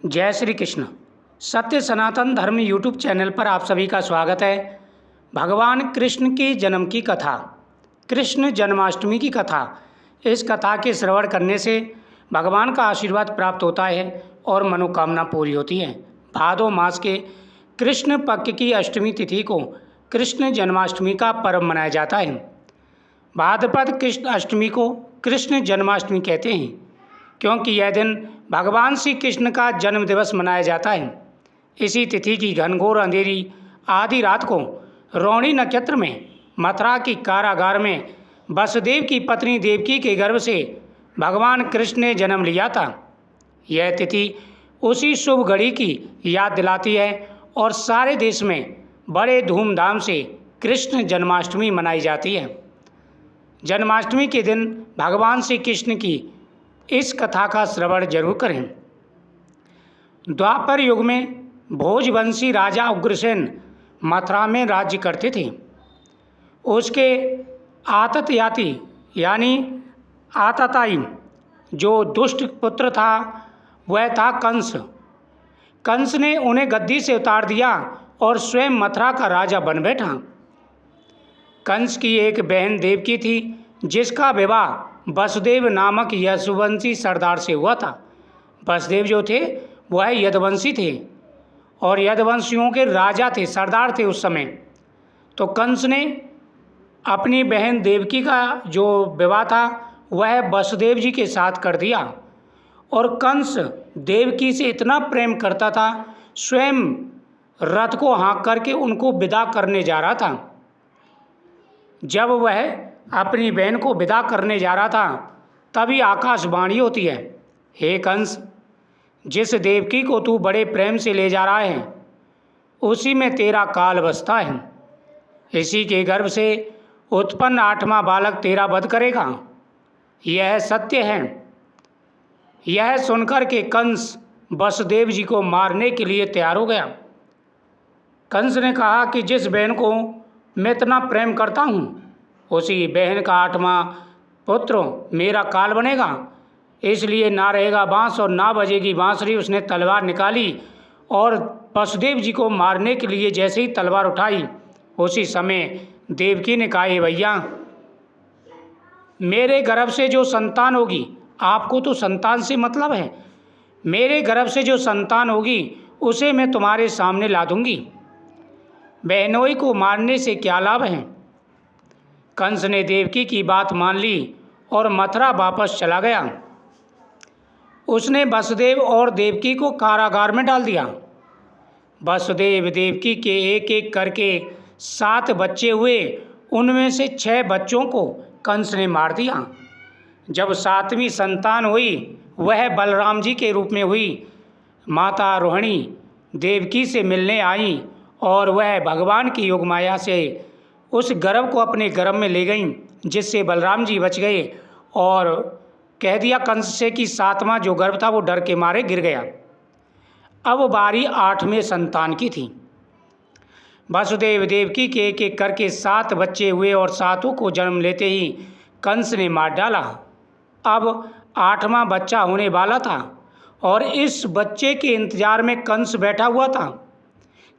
जय श्री कृष्ण। सत्य सनातन धर्म यूट्यूब चैनल पर आप सभी का स्वागत है। भगवान कृष्ण के जन्म की कथा, कृष्ण जन्माष्टमी की कथा। इस कथा के श्रवण करने से भगवान का आशीर्वाद प्राप्त होता है और मनोकामना पूरी होती है। भादो मास के कृष्ण पक्ष की अष्टमी तिथि को कृष्ण जन्माष्टमी का पर्व मनाया जाता है। भाद्रपद कृष्ण अष्टमी को कृष्ण जन्माष्टमी कहते हैं क्योंकि यह दिन भगवान श्री कृष्ण का जन्म दिवस मनाया जाता है। इसी तिथि की घनघोर अंधेरी आधी रात को रोहिणी नक्षत्र में मथुरा की कारागार में वसुदेव की पत्नी देवकी के गर्भ से भगवान कृष्ण ने जन्म लिया था। यह तिथि उसी शुभ घड़ी की याद दिलाती है और सारे देश में बड़े धूमधाम से कृष्ण जन्माष्टमी मनाई जाती है। जन्माष्टमी के दिन भगवान श्री कृष्ण की इस कथा का श्रवण जरूर करें। द्वापर युग में भोजवंशी राजा उग्रसेन मथुरा में राज्य करते थे। उसके आततायी यानी आतताई जो दुष्ट पुत्र था वह था कंस। कंस ने उन्हें गद्दी से उतार दिया और स्वयं मथुरा का राजा बन बैठा। कंस की एक बहन देवकी थी जिसका विवाह वसुदेव नामक यशुवंशी सरदार से हुआ था। वसुदेव जो थे वह यदुवंशी थे और यदुवंशियों के राजा थे, सरदार थे उस समय। तो कंस ने अपनी बहन देवकी का जो विवाह था वह वसुदेव जी के साथ कर दिया और कंस देवकी से इतना प्रेम करता था, स्वयं रथ को हाँक करके उनको विदा करने जा रहा था। जब वह अपनी बहन को विदा करने जा रहा था तभी आकाशवाणी होती है, हे कंस, जिस देवकी को तू बड़े प्रेम से ले जा रहा है उसी में तेरा काल बसता है। इसी के गर्भ से उत्पन्न 8वां बालक तेरा वध करेगा, यह सत्य है। यह सुनकर के कंस वसुदेव जी को मारने के लिए तैयार हो गया। कंस ने कहा कि जिस बहन को मैं इतना प्रेम करता हूँ उसी बहन का 8वां पुत्र मेरा काल बनेगा, इसलिए ना रहेगा बांस और ना बजेगी बांसुरी। उसने तलवार निकाली और वसुदेव जी को मारने के लिए जैसे ही तलवार उठाई उसी समय देवकी ने कहा, हे भैया, मेरे गर्भ से जो संतान होगी, आपको तो संतान से मतलब है, मेरे गर्भ से जो संतान होगी उसे मैं तुम्हारे सामने ला दूंगी, बहनोई को मारने से क्या लाभ है। कंस ने देवकी की बात मान ली और मथुरा वापस चला गया। उसने वसुदेव और देवकी को कारागार में डाल दिया। वसुदेव देवकी के एक एक करके 7 बच्चे हुए, उनमें से 6 बच्चों को कंस ने मार दिया। जब 7वीं संतान हुई वह बलराम जी के रूप में हुई। माता रोहिणी देवकी से मिलने आई और वह भगवान की योगमाया से उस गर्भ को अपने गर्भ में ले गईं, जिससे बलराम जी बच गए और कह दिया कंस से कि 7वां जो गर्भ था वो डर के मारे गिर गया। अब बारी 8वें संतान की थी। वसुदेव देवकी के एक एक करके 7 बच्चे हुए और 7 को जन्म लेते ही कंस ने मार डाला। अब 8वां बच्चा होने वाला था और इस बच्चे के इंतजार में कंस बैठा हुआ था।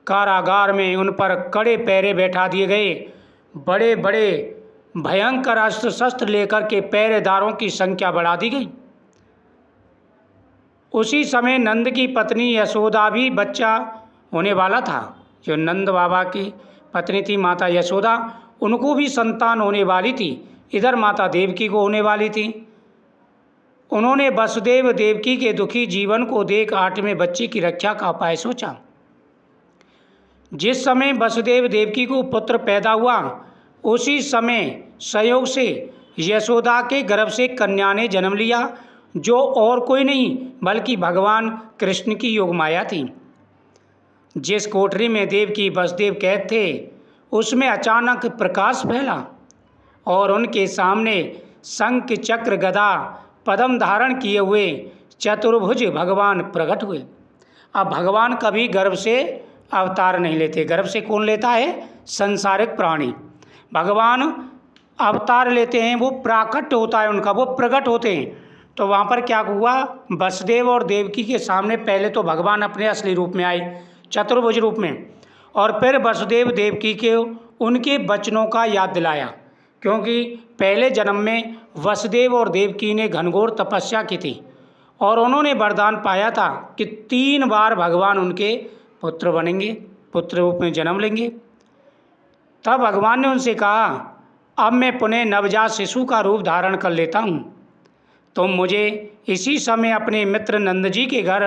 कारागार में उन पर कड़े पहरे बैठा दिए गए। बड़े बड़े भयंकर अस्त्र शस्त्र लेकर के पहरेदारों की संख्या बढ़ा दी गई। उसी समय नंद की पत्नी यशोदा भी बच्चा होने वाला था। जो नंद बाबा की पत्नी थी माता यशोदा, उनको भी संतान होने वाली थी। इधर माता देवकी को होने वाली थी। उन्होंने वसुदेव देवकी के दुखी जीवन को देख 8वें बच्चे की रक्षा का उपाय सोचा। जिस समय वसुदेव देवकी को पुत्र पैदा हुआ उसी समय संयोग से यशोदा के गर्भ से कन्या ने जन्म लिया, जो और कोई नहीं बल्कि भगवान कृष्ण की योगमाया थी। जिस कोठरी में देवकी वसुदेव कैद थे उसमें अचानक प्रकाश फैला और उनके सामने शंख चक्र गदा पद्म धारण किए हुए चतुर्भुज भगवान प्रकट हुए। अब भगवान कभी गर्भ से अवतार नहीं लेते। गर्भ से कौन लेता है? संसारिक प्राणी। भगवान अवतार लेते हैं, वो प्राकट्य होता है उनका, वो प्रकट होते हैं। तो वहाँ पर क्या हुआ, वसुदेव और देवकी के सामने पहले तो भगवान अपने असली रूप में आए, चतुर्भुज रूप में, और फिर वसुदेव देवकी के उनके वचनों का याद दिलाया, क्योंकि पहले जन्म में वसुदेव और देवकी ने घनघोर तपस्या की थी और उन्होंने वरदान पाया था कि 3 बार भगवान उनके पुत्र बनेंगे, पुत्र रूप में जन्म लेंगे। तब भगवान ने उनसे कहा, अब मैं पुनः नवजात शिशु का रूप धारण कर लेता हूँ, तुम मुझे इसी समय अपने मित्र नंद जी के घर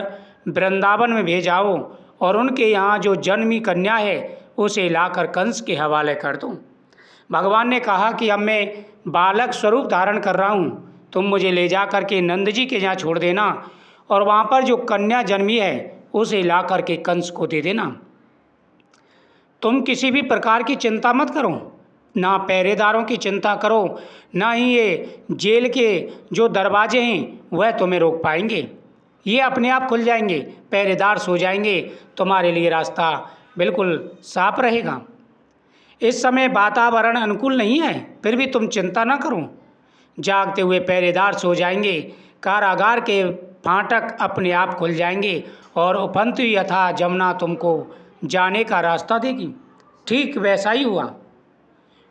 वृंदावन में भेजाओ और उनके यहाँ जो जन्मी कन्या है उसे लाकर कंस के हवाले कर दो। भगवान ने कहा कि अब मैं बालक स्वरूप धारण कर रहा हूँ, तुम मुझे ले जा कर के नंद जी के यहाँ छोड़ देना और वहाँ पर जो कन्या जन्मी है उसे ला कर के कंस को दे देना। तुम किसी भी प्रकार की चिंता मत करो, ना पहरेदारों की चिंता करो, ना ही ये जेल के जो दरवाजे हैं वह तुम्हें रोक पाएंगे, ये अपने आप खुल जाएंगे, पहरेदार सो जाएंगे, तुम्हारे लिए रास्ता बिल्कुल साफ रहेगा। इस समय वातावरण अनुकूल नहीं है, फिर भी तुम चिंता ना करो, जागते हुए पहरेदार सो जाएंगे, कारागार के फाटक अपने आप खुल जाएंगे और उफनती यथा जमुना तुमको जाने का रास्ता देगी। ठीक वैसा ही हुआ।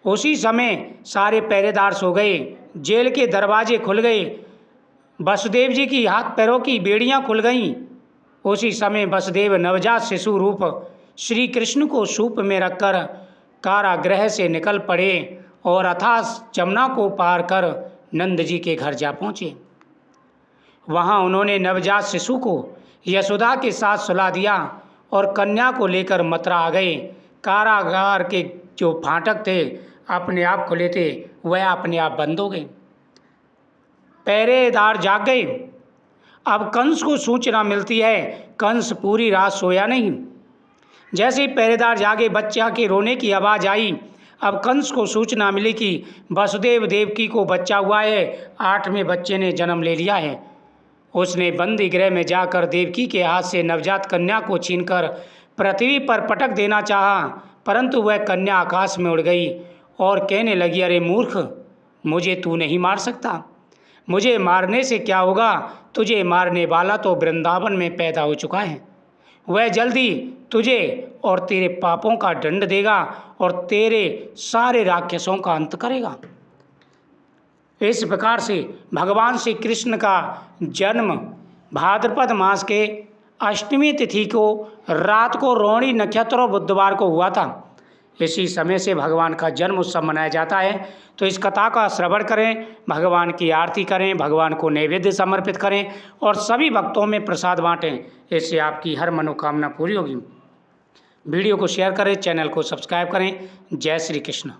उसी समय सारे पहरेदार सो गए, जेल के दरवाजे खुल गए, वसुदेव जी की हाथ पैरों की बेड़ियां खुल गईं। उसी समय वसुदेव नवजात शिशु रूप श्री कृष्ण को सूप में रखकर कारागृह से निकल पड़े और अथाह जमुना को पार कर नंद जी के घर जा पहुँचे। वहाँ उन्होंने नवजात शिशु को यशोदा के साथ सुला दिया और कन्या को लेकर मथुरा आ गए। कारागार के जो फाटक थे अपने आप खुले थे, वह अपने आप बंद हो गए। पहरेदार जाग गए। अब कंस को सूचना मिलती है, कंस पूरी रात सोया नहीं। जैसे ही पहरेदार जागे, बच्चा के रोने की आवाज़ आई। अब कंस को सूचना मिली कि वसुदेव देवकी को बच्चा हुआ है, 8वें बच्चे ने जन्म ले लिया है। उसने बंदी गृह में जाकर देवकी के हाथ से नवजात कन्या को छीनकर पृथ्वी पर पटक देना चाहा, परंतु वह कन्या आकाश में उड़ गई और कहने लगी, अरे मूर्ख, मुझे तू नहीं मार सकता, मुझे मारने से क्या होगा, तुझे मारने वाला तो वृंदावन में पैदा हो चुका है, वह जल्दी तुझे और तेरे पापों का दंड देगा और तेरे सारे राक्षसों का अंत करेगा। इस प्रकार से भगवान श्री कृष्ण का जन्म भाद्रपद मास के 8वीं तिथि को रात को रोहिणी नक्षत्र और बुधवार को हुआ था। इसी समय से भगवान का जन्म उत्सव मनाया जाता है। तो इस कथा का श्रवण करें, भगवान की आरती करें, भगवान को नैवेद्य समर्पित करें और सभी भक्तों में प्रसाद बांटें, इससे आपकी हर मनोकामना पूरी होगी। वीडियो को शेयर करें, चैनल को सब्सक्राइब करें। जय श्री कृष्ण।